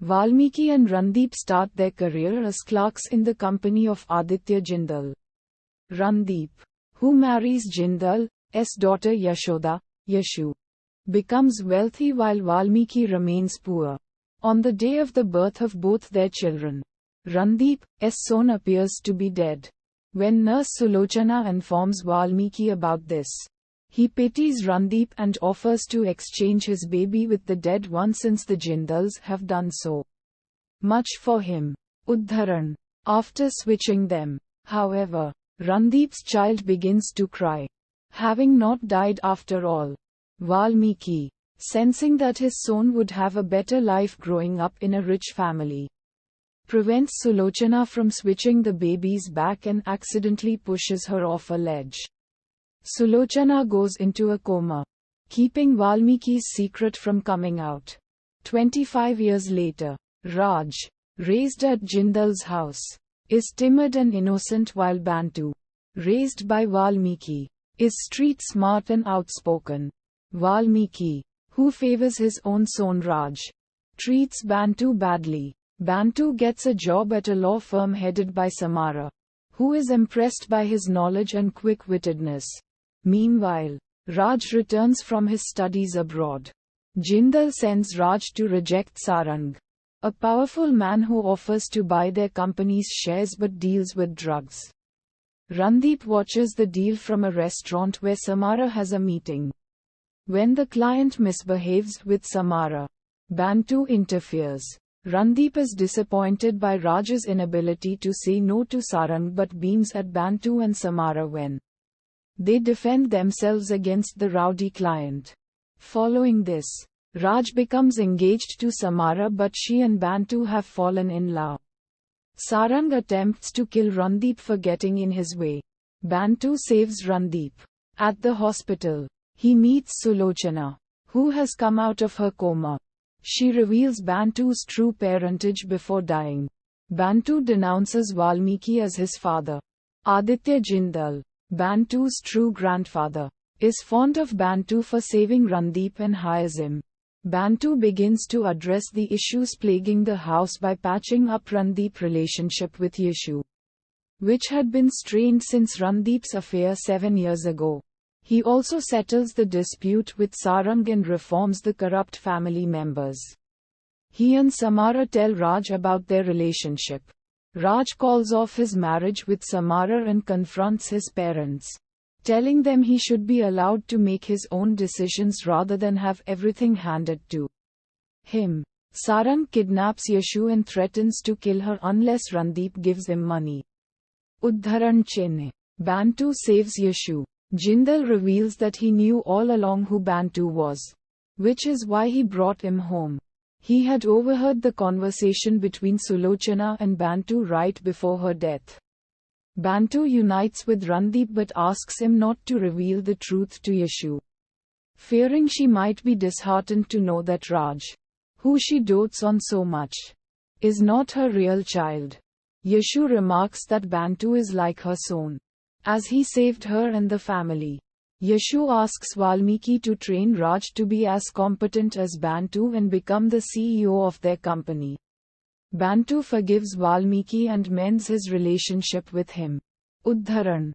Valmiki and Randeep start their career as clerks in the company of Aditya Jindal. Randeep, who marries Jindal's daughter Yashoda, Yashu, becomes wealthy while Valmiki remains poor. On the day of the birth of both their children, Randeep's son appears to be dead. When nurse Sulochana informs Valmiki about this, he pities Randeep and offers to exchange his baby with the dead one since the Jindals have done so much for him. Uddharan. After switching them, however, Randeep's child begins to cry, having not died after all. Valmiki, sensing that his son would have a better life growing up in a rich family, prevents Sulochana from switching the babies back and accidentally pushes her off a ledge. Sulochana goes into a coma, keeping Valmiki's secret from coming out. 25 years later, Raj, raised at Jindal's house, is timid and innocent while Bantu, raised by Valmiki, is street smart and outspoken. Valmiki, who favors his own son Raj, treats Bantu badly. Bantu gets a job at a law firm headed by Samara, who is impressed by his knowledge and quick-wittedness. Meanwhile, Raj returns from his studies abroad. Jindal sends Raj to reject Sarang, a powerful man who offers to buy their company's shares but deals with drugs. Randeep watches the deal from a restaurant where Samara has a meeting. When the client misbehaves with Samara, Bantu interferes. Randeep is disappointed by Raj's inability to say no to Sarang but beams at Bantu and Samara when they defend themselves against the rowdy client. Following this, Raj becomes engaged to Samara but she and Bantu have fallen in love. Sarang attempts to kill Randeep for getting in his way. Bantu saves Randeep. At the hospital, he meets Sulochana, who has come out of her coma. She reveals Bantu's true parentage before dying. Bantu denounces Valmiki as his father. Aditya Jindal, Bantu's true grandfather, is fond of Bantu for saving Randeep and hires him. Bantu begins to address the issues plaguing the house by patching up Randeep's relationship with Yashu, which had been strained since Randeep's affair 7 years ago. He also settles the dispute with Sarang and reforms the corrupt family members. He and Samara tell Raj about their relationship. Raj calls off his marriage with Samara and confronts his parents, telling them he should be allowed to make his own decisions rather than have everything handed to him. Sarang kidnaps Yashu and threatens to kill her unless Randeep gives him money. Uddharan Chenne. Bantu saves Yashu. Jindal reveals that he knew all along who Bantu was, which is why he brought him home. He had overheard the conversation between Sulochana and Bantu right before her death. Bantu unites with Randeep but asks him not to reveal the truth to Yashu, fearing she might be disheartened to know that Raj, who she dotes on so much, is not her real child. Yashu remarks that Bantu is like her son, as he saved her and the family. Yashu asks Valmiki to train Raj to be as competent as Bantu and become the CEO of their company. Bantu forgives Valmiki and mends his relationship with him. Uddharan.